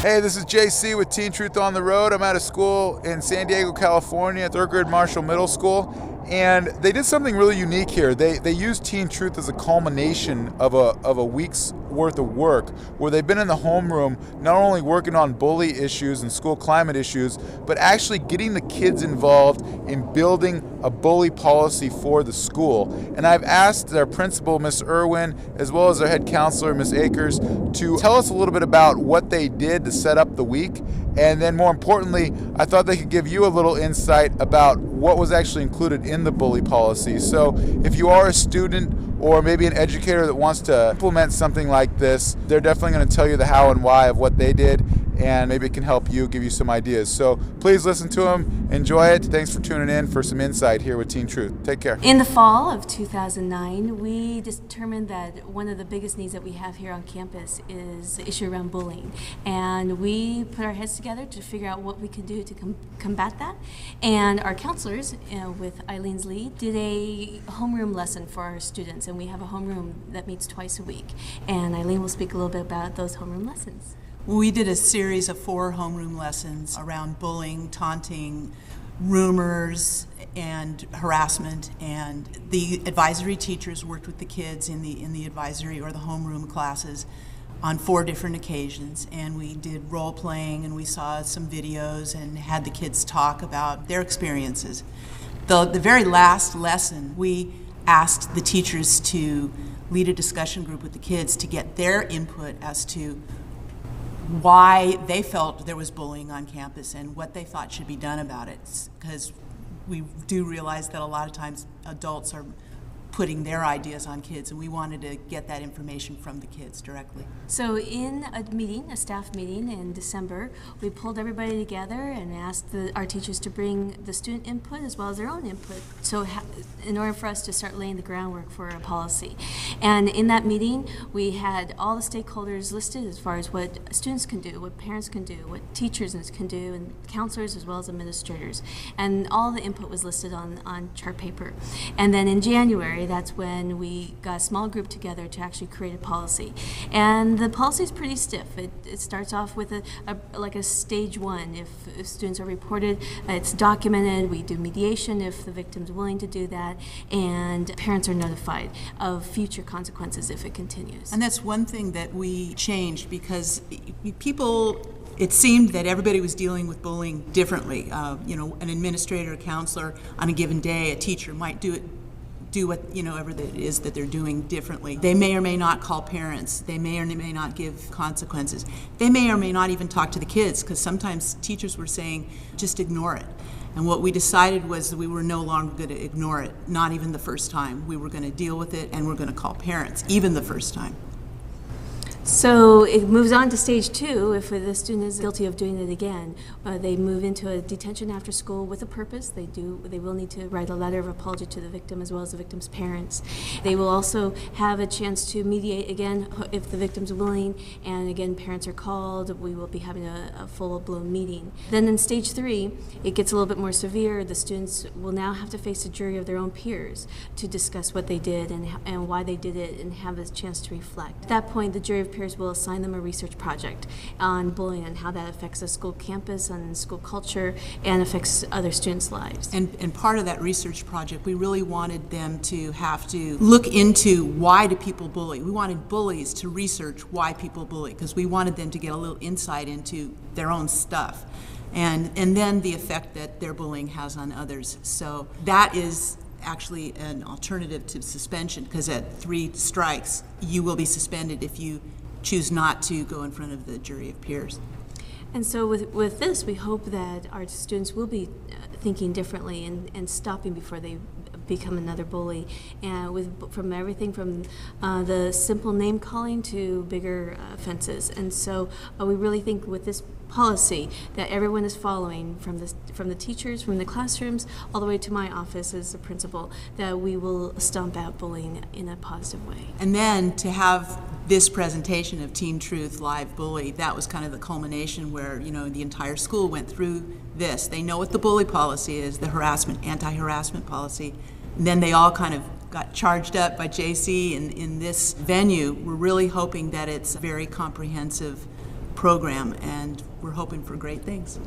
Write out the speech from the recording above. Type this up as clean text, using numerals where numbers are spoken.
Hey, this is JC with Teen Truth on the Road. I'm at a school in San Diego, California, Thurgood Marshall Middle School, and they did something really unique here. They used Teen Truth as a culmination of a week's worth of work, where they've been in the homeroom not only working on bully issues and school climate issues, but actually getting the kids involved in building a bully policy for the school. And I've asked their principal, Miss Irwin, as well as their head counselor, Miss Akers, to tell us a little bit about what they did to set up the week. And then more importantly, I thought they could give you a little insight about what was actually included in the bully policy. So if you are a student or maybe an educator that wants to implement something like this, they're definitely going to tell you the how and why of what they did, and maybe it can help you, give you some ideas. So please listen to them, enjoy it. Thanks for tuning in for some insight here with Teen Truth. Take care. In the fall of 2009, we determined that one of the biggest needs that we have here on campus is the issue around bullying. And we put our heads together to figure out what we could do to combat that. And our counselors, with Eileen's lead, did a homeroom lesson for our students. And we have a homeroom that meets twice a week. And Eileen will speak a little bit about those homeroom lessons. We did a series of 4 homeroom lessons around bullying, taunting, rumors, and harassment. And the advisory teachers worked with the kids in the advisory or the homeroom classes on 4 different occasions. And we did role playing, and we saw some videos and had the kids talk about their experiences. The very last lesson, we asked the teachers to lead a discussion group with the kids to get their input as to why they felt there was bullying on campus and what they thought should be done about it. Because we do realize that a lot of times adults are putting their ideas on kids, and we wanted to get that information from the kids directly. So in a staff meeting in December, we pulled everybody together and asked our teachers to bring the student input as well as their own input, so in order for us to start laying the groundwork for a policy. And in that meeting, we had all the stakeholders listed as far as what students can do, what parents can do, what teachers can do, and counselors as well as administrators. And all the input was listed on chart paper. And then in January, that's when we got a small group together to actually create a policy. And the policy is pretty stiff. It starts off with like a stage 1. If students are reported, it's documented. We do mediation if the victim's willing to do that, and parents are notified of future consequences if it continues. And that's one thing that we changed, because it seemed that everybody was dealing with bullying differently. An administrator, a counselor on a given day, a teacher might do whatever it is that they're doing differently. They may or may not call parents. They may or may not give consequences. They may or may not even talk to the kids, because sometimes teachers were saying, just ignore it. And what we decided was that we were no longer going to ignore it, not even the first time. We were going to deal with it, and we're going to call parents, even the first time. So it moves on to stage 2. If the student is guilty of doing it again, they move into a detention after school with a purpose. They will need to write a letter of apology to the victim as well as the victim's parents. They will also have a chance to mediate again if the victim's willing, and again parents are called. We will be having a full-blown meeting. Then in stage 3, it gets a little bit more severe. The students will now have to face a jury of their own peers to discuss what they did and why they did it, and have a chance to reflect. At that point, the jury of peers will assign them a research project on bullying and how that affects the school campus and school culture and affects other students' lives. And part of that research project, we really wanted them to have to look into why do people bully. We wanted bullies to research why people bully, because we wanted them to get a little insight into their own stuff, and then the effect that their bullying has on others. So that is actually an alternative to suspension, because at 3 strikes, you will be suspended if you choose not to go in front of the jury of peers. And so with this, we hope that our students will be thinking differently and stopping before they become another bully, and from everything from the simple name calling to bigger offenses. And so we really think with this policy that everyone is following, from the teachers, from the classrooms, all the way to my office as the principal, that we will stomp out bullying in a positive way. And then to have this presentation of Teen Truth Live Bully, that was kind of the culmination where, the entire school went through this. They know what the bully policy is, the anti-harassment policy. And then they all kind of got charged up by JC in this venue. We're really hoping that it's a very comprehensive program, and we're hoping for great things.